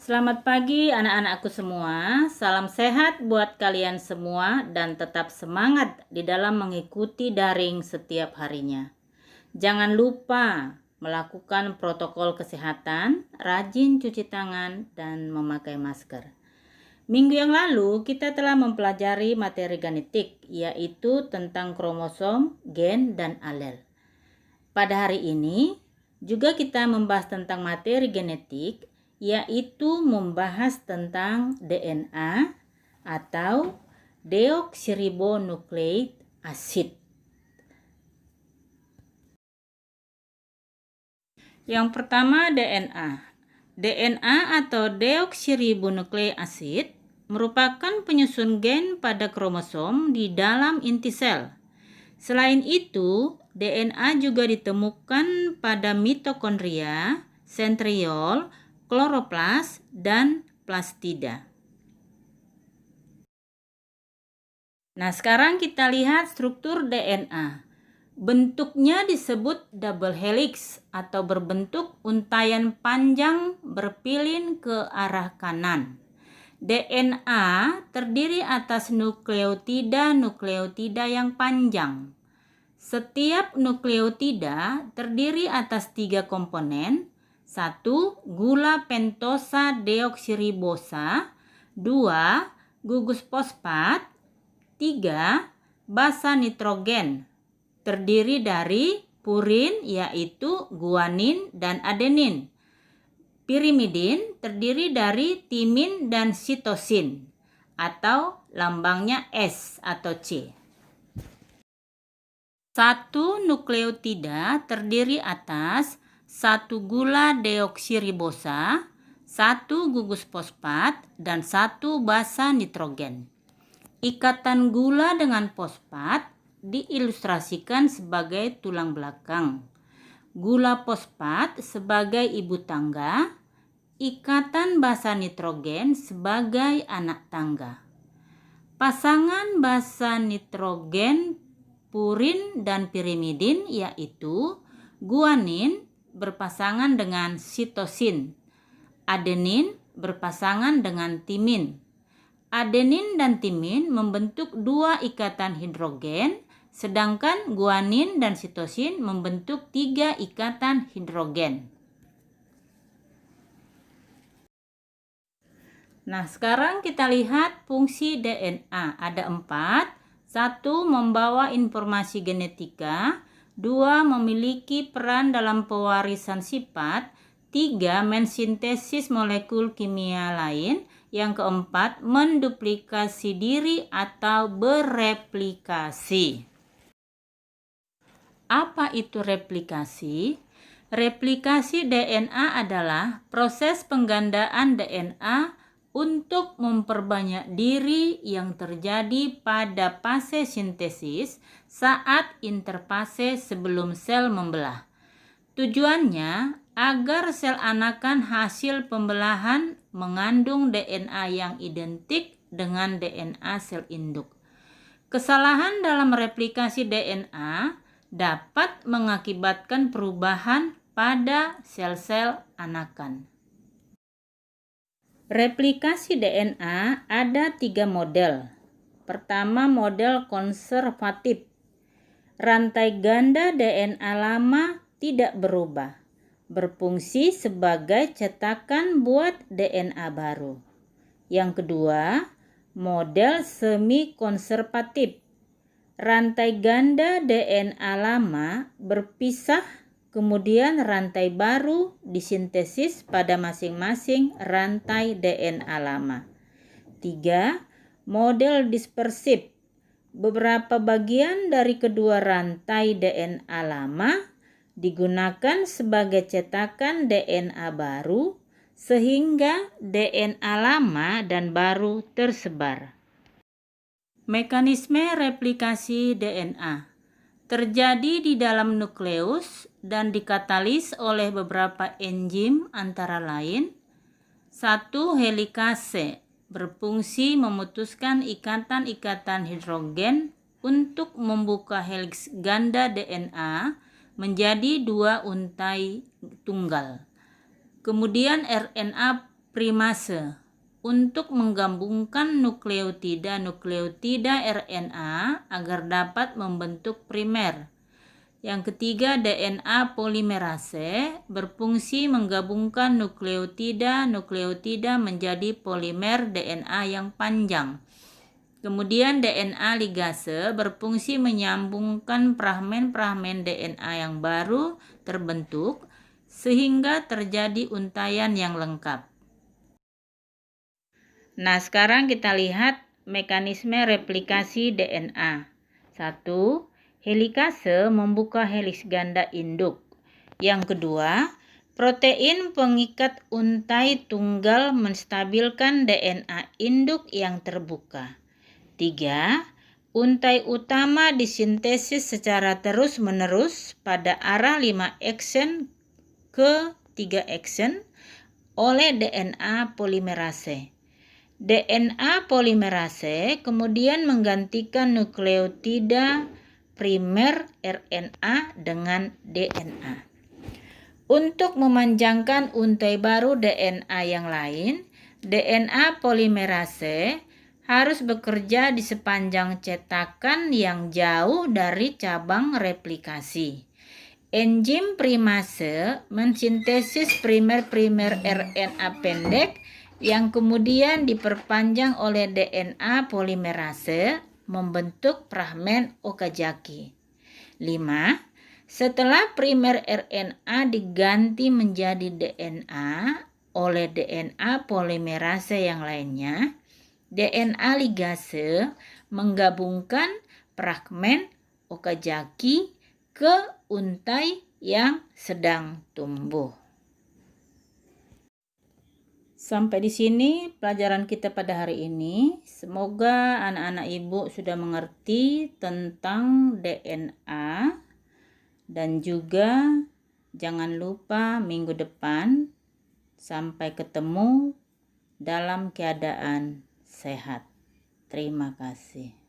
Selamat pagi anak-anakku semua. Salam sehat buat kalian semua dan tetap semangat di dalam mengikuti daring setiap harinya. Jangan lupa melakukan protokol kesehatan, rajin cuci tangan, dan memakai masker. Minggu yang lalu kita telah mempelajari materi genetik, yaitu tentang kromosom, gen, dan alel. Pada hari ini juga kita membahas tentang materi genetik, yaitu membahas tentang DNA atau deoksiribonukleik acid. Yang pertama DNA. DNA atau deoksiribonukleik acid merupakan penyusun gen pada kromosom di dalam inti sel. Selain itu, DNA juga ditemukan pada mitokondria, sentriol, kloroplas, dan plastida. Nah, sekarang kita lihat struktur DNA. Bentuknya disebut double helix atau berbentuk untaian panjang berpilin ke arah kanan. DNA terdiri atas nukleotida yang panjang. Setiap nukleotida terdiri atas 3 komponen. 1. Gula pentosa deoksiribosa. 2. Gugus fosfat. 3. Basa nitrogen. Terdiri dari purin yaitu guanin dan adenin. Pirimidin terdiri dari timin dan sitosin atau lambangnya S atau C. Satu nukleotida terdiri atas 1 gula deoksiribosa, 1 gugus fosfat, dan 1 basa nitrogen. Ikatan gula dengan fosfat diilustrasikan sebagai tulang belakang. Gula fosfat sebagai ibu tangga, ikatan basa nitrogen sebagai anak tangga. Pasangan basa nitrogen, purin, dan pirimidin yaitu guanin berpasangan dengan sitosin, adenin berpasangan dengan timin. Adenin dan timin membentuk 2 ikatan hidrogen, sedangkan guanin dan sitosin membentuk 3 ikatan hidrogen. Nah, sekarang kita lihat fungsi DNA. Ada 4. 1. Membawa informasi genetika. 2. Memiliki peran dalam pewarisan sifat. 3. Mensintesis molekul kimia lain. Yang keempat, menduplikasi diri atau bereplikasi. Apa itu replikasi? Replikasi DNA adalah proses penggandaan DNA untuk memperbanyak diri yang terjadi pada fase sintesis saat interfase sebelum sel membelah. Tujuannya agar sel anakan hasil pembelahan mengandung DNA yang identik dengan DNA sel induk. Kesalahan dalam replikasi DNA dapat mengakibatkan perubahan pada sel-sel anakan. Replikasi DNA ada 3 model. Pertama, model konservatif. Rantai ganda DNA lama tidak berubah, berfungsi sebagai cetakan buat DNA baru. Yang kedua, model semi-konservatif. Rantai ganda DNA lama berpisah, kemudian rantai baru disintesis pada masing-masing rantai DNA lama. 3. Model dispersif. Beberapa bagian dari kedua rantai DNA lama digunakan sebagai cetakan DNA baru sehingga DNA lama dan baru tersebar. Mekanisme replikasi DNA terjadi di dalam nukleus dan dikatalis oleh beberapa enzim antara lain. 1. Helikase berfungsi memutuskan ikatan-ikatan hidrogen untuk membuka heliks ganda DNA menjadi 2 untai tunggal. Kemudian RNA primase untuk menggabungkan nukleotida RNA agar dapat membentuk primer. Yang ketiga, DNA polimerase berfungsi menggabungkan nukleotida menjadi polimer DNA yang panjang. Kemudian DNA ligase berfungsi menyambungkan fragmen-fragmen DNA yang baru terbentuk sehingga terjadi untaian yang lengkap. Nah, sekarang kita lihat mekanisme replikasi DNA. 1. Helikase membuka heliks ganda induk. Yang kedua, protein pengikat untai tunggal menstabilkan DNA induk yang terbuka. 3. Untai utama disintesis secara terus-menerus pada arah 5 aksen ke 3 aksen oleh DNA polimerase. DNA polimerase kemudian menggantikan nukleotida primer RNA dengan DNA. Untuk memanjangkan untai baru DNA yang lain, DNA polimerase harus bekerja di sepanjang cetakan yang jauh dari cabang replikasi. Enzim primase mensintesis primer-primer RNA pendek yang kemudian diperpanjang oleh DNA polimerase membentuk fragmen Okazaki. 5. Setelah primer RNA diganti menjadi DNA oleh DNA polimerase yang lainnya, DNA ligase menggabungkan fragmen Okazaki ke untai yang sedang tumbuh. Sampai di sini pelajaran kita pada hari ini. Semoga anak-anak ibu sudah mengerti tentang DNA dan juga jangan lupa minggu depan sampai ketemu dalam keadaan sehat. Terima kasih.